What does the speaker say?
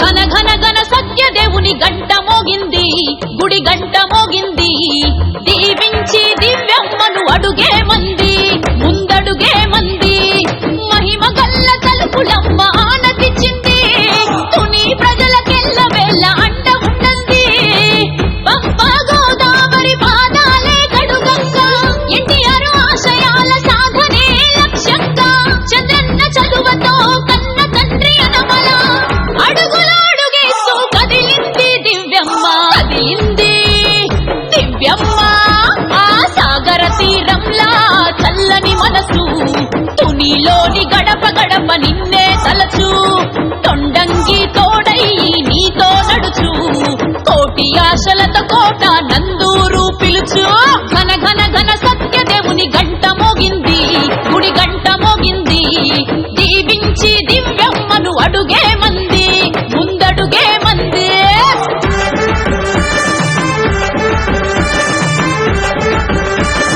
ఘన ఘన ఘన సత్యదేవుని గంట మోగింది, గుడి గంట మోగింది. దీవించి దివ్యమ్మను అడుగే మంది, ముందడుగే మంది. మహిమ గల్ల తలుపులమ్మ ఆనతిచ్చింది, తుని ప్రజలకెల్ల వేళ అంట ఉన్నది. పంపా గోదావరి పాదాలే గడుగంగా, ఎన్టీఆర్ ఆశయాల సాధనే లక్ష్యంగా. చంద్రన్న చలువతో కన్న తండ్రి అనమల అడుగులు అడుగేస్తూ కదిలింది దివ్యమ్మ, కదిలింది దివ్యమ్మ. ఆ సాగర తీరంలా చల్లని మనసు, తునిలోని గడప గడప నిన్నే తలచు. తొండంగి తోడై నీతో నడుచు, కోటి ఆశలతో కోట నందూరు పిలుచు. ఘన